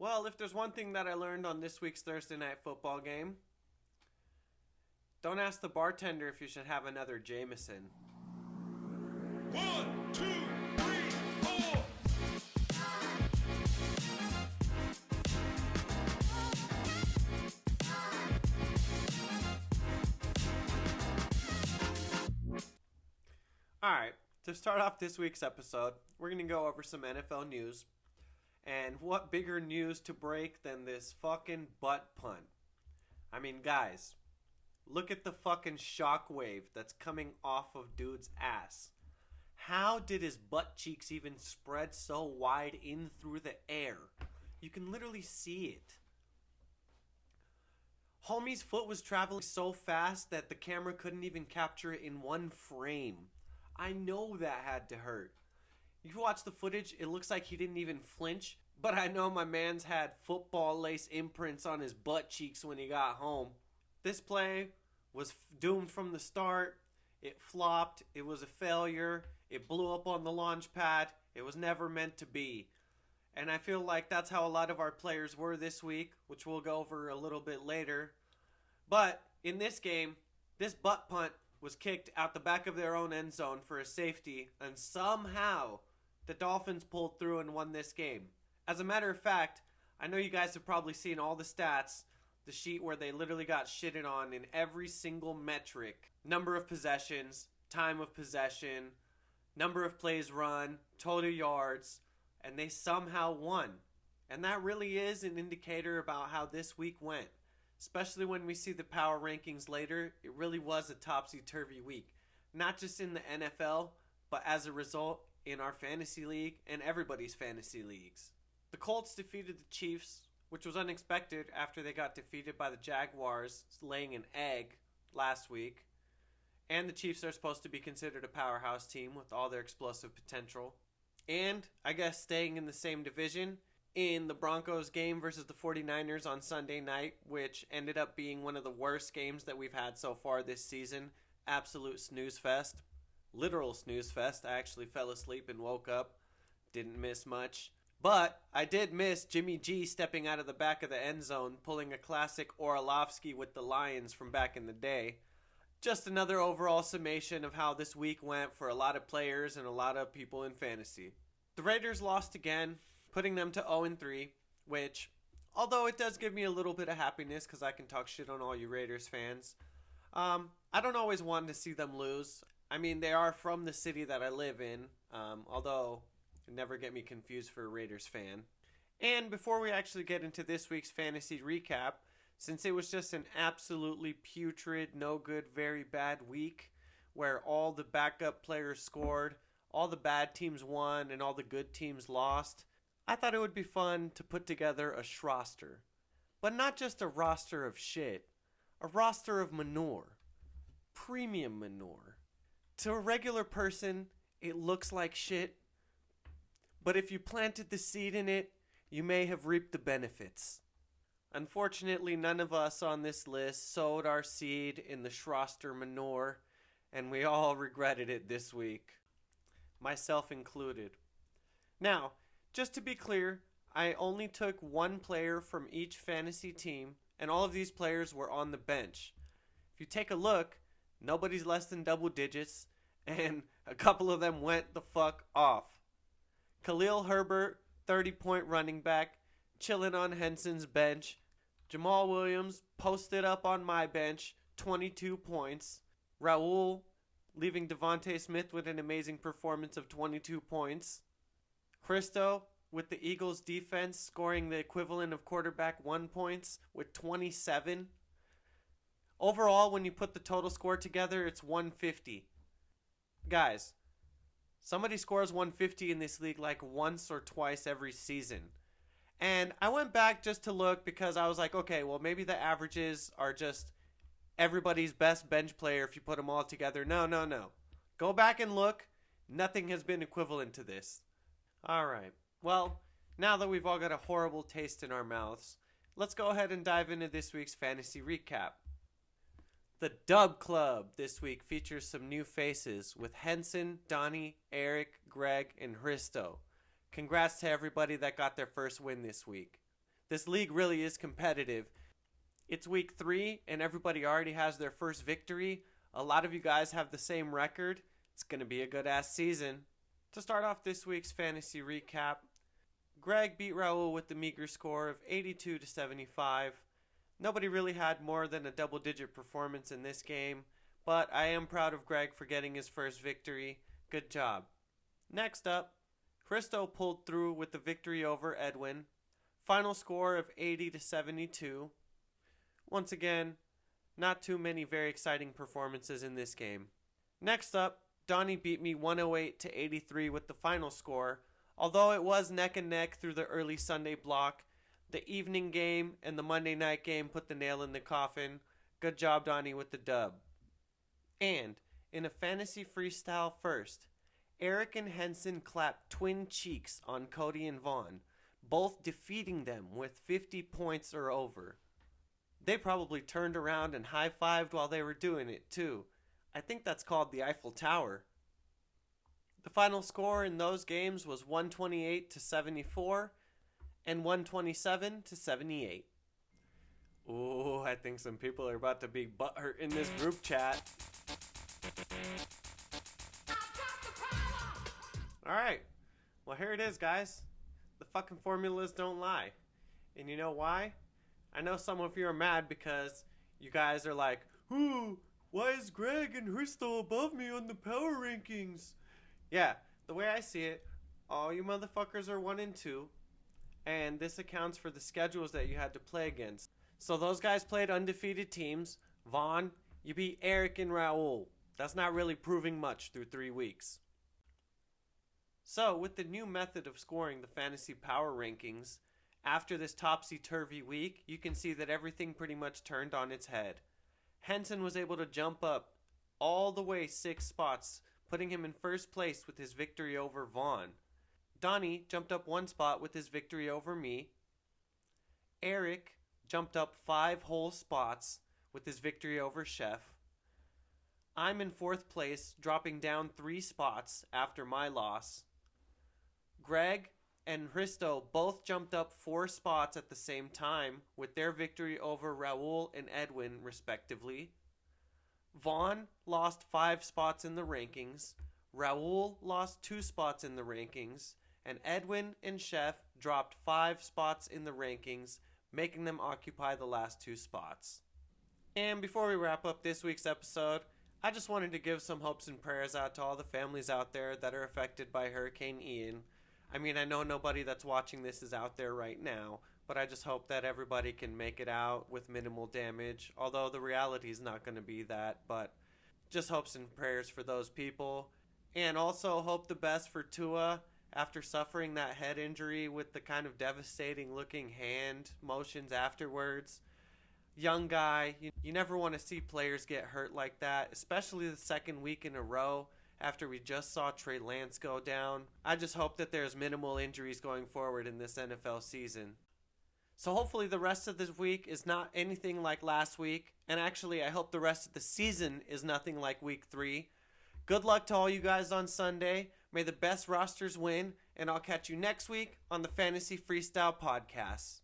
Well, if there's one thing that I learned on this week's Thursday night football game, don't ask the bartender if you should have another Jameson. 1, 2, 3, 4. Alright, to start off this week's episode, we're going to go over some NFL news. And what bigger news to break than this fucking butt punt? I mean, guys, look at the fucking shockwave that's coming off of dude's ass. How did his butt cheeks even spread so wide in through the air? You can literally see it. Homie's foot was traveling so fast that the camera couldn't even capture it in one frame. I know that had to hurt. You watch the footage, it looks like he didn't even flinch, but I know my man's had football lace imprints on his butt cheeks when he got home. This play was doomed from the start. It flopped. It was a failure. It blew up on the launch pad. It was never meant to be. And I feel like that's how a lot of our players were this week, which we'll go over a little bit later. But in this game, this butt punt was kicked out the back of their own end zone for a safety, and somehow the Dolphins pulled through and won this game. As a matter of fact, I know you guys have probably seen all the stats, the sheet where they literally got shitted on in every single metric. Number of possessions, time of possession, number of plays run, total yards, and they somehow won. And that really is an indicator about how this week went. Especially when we see the power rankings later, it really was a topsy-turvy week. Not just in the NFL, but as a result, in our fantasy league and everybody's fantasy leagues. The Colts defeated the Chiefs, which was unexpected after they got defeated by the Jaguars, laying an egg last week. And the Chiefs are supposed to be considered a powerhouse team with all their explosive potential. And, I guess staying in the same division, in the Broncos game versus the 49ers on Sunday night, which ended up being one of the worst games that we've had so far this season. Absolute snooze fest. Literal snooze fest. I actually fell asleep and woke up. Didn't miss much. But I did miss Jimmy G stepping out of the back of the end zone, pulling a classic Orlovsky with the Lions from back in the day. Just another overall summation of how this week went for a lot of players and a lot of people in fantasy. The Raiders lost again, putting them to 0-3, which, although it does give me a little bit of happiness because I can talk shit on all you Raiders fans, I don't always want to see them lose. I mean, they are from the city that I live in, although never get me confused for a Raiders fan. And before we actually get into this week's fantasy recap, since it was just an absolutely putrid, no good, very bad week where all the backup players scored, all the bad teams won, and all the good teams lost, I thought it would be fun to put together a Shroster. But not just a roster of shit, a roster of manure. Premium manure. To a regular person, it looks like shit, but if you planted the seed in it, you may have reaped the benefits. Unfortunately, none of us on this list sowed our seed in the Shroster manure, and we all regretted it this week. Myself included. Now, just to be clear, I only took one player from each fantasy team, and all of these players were on the bench. If you take a look, nobody's less than double digits, and a couple of them went the fuck off. Khalil Herbert, 30-point running back, chilling on Henson's bench. Jamal Williams posted up on my bench, 22 points. Raul leaving Devontae Smith with an amazing performance of 22 points. Christo with the Eagles defense scoring the equivalent of quarterback 1 points with 27. Overall, when you put the total score together, it's 150. Guys, somebody scores 150 in this league like once or twice every season. And I went back just to look because I was like, okay, well, maybe the averages are just everybody's best bench player if you put them all together. No. Go back and look. Nothing has been equivalent to this. All right. Well, now that we've all got a horrible taste in our mouths, let's go ahead and dive into this week's fantasy recap. The Dub Club this week features some new faces with Henson, Donnie, Eric, Greg, and Hristo. Congrats to everybody that got their first win this week. This league really is competitive. It's week 3 and everybody already has their first victory. A lot of you guys have the same record. It's going to be a good ass season. To start off this week's fantasy recap, Greg beat Raul with the meager score of 82 to 75. Nobody really had more than a double-digit performance in this game, but I am proud of Greg for getting his first victory. Good job. Next up, Christo pulled through with the victory over Edwin. Final score of 80 to 72. Once again, not too many very exciting performances in this game. Next up, Donnie beat me 108 to 83 with the final score. Although it was neck and neck through the early Sunday block, the evening game and the Monday night game put the nail in the coffin. Good job, Donnie, with the dub. And in a fantasy freestyle first, Eric and Henson clapped twin cheeks on Cody and Vaughn, both defeating them with 50 points or over. They probably turned around and high-fived while they were doing it, too. I think that's called the Eiffel Tower. The final score in those games was 128 to 74 and 127 to 78. Ooh, I think some people are about to be butthurt in this group chat. Alright, well here it is, guys. The fucking formulas don't lie. And you know why? I know some of you are mad because you guys are like, ooh, why is Greg and Christo above me on the power rankings? Yeah, the way I see it, all you motherfuckers are 1 and 2, and this accounts for the schedules that you had to play against. So those guys played undefeated teams. Vaughn, you beat Eric and Raul. That's not really proving much through 3 weeks. So with the new method of scoring the fantasy power rankings, after this topsy-turvy week, you can see that everything pretty much turned on its head. Henson was able to jump up all the way 6 spots, putting him in first place with his victory over Vaughn. Donnie jumped up 1 spot with his victory over me. Eric jumped up 5 whole spots with his victory over Chef. I'm in 4th place, dropping down 3 spots after my loss. Greg and Christo both jumped up 4 spots at the same time with their victory over Raul and Edwin, respectively. Vaughn lost 5 spots in the rankings, Raul lost 2 spots in the rankings, and Edwin and Chef dropped 5 spots in the rankings, making them occupy the last 2 spots. And before we wrap up this week's episode, I just wanted to give some hopes and prayers out to all the families out there that are affected by Hurricane Ian. I mean, I know nobody that's watching this is out there right now, but I just hope that everybody can make it out with minimal damage, although the reality is not going to be that, but just hopes and prayers for those people. And also hope the best for Tua after suffering that head injury with the kind of devastating looking hand motions afterwards. Young guy, you never want to see players get hurt like that, especially the second week in a row after we just saw Trey Lance go down. I just hope that there's minimal injuries going forward in this NFL season. So hopefully the rest of this week is not anything like last week, and actually I hope the rest of the season is nothing like week 3. Good luck to all you guys on Sunday. May the best rosters win, and I'll catch you next week on the Fantasy Freestyle Podcast.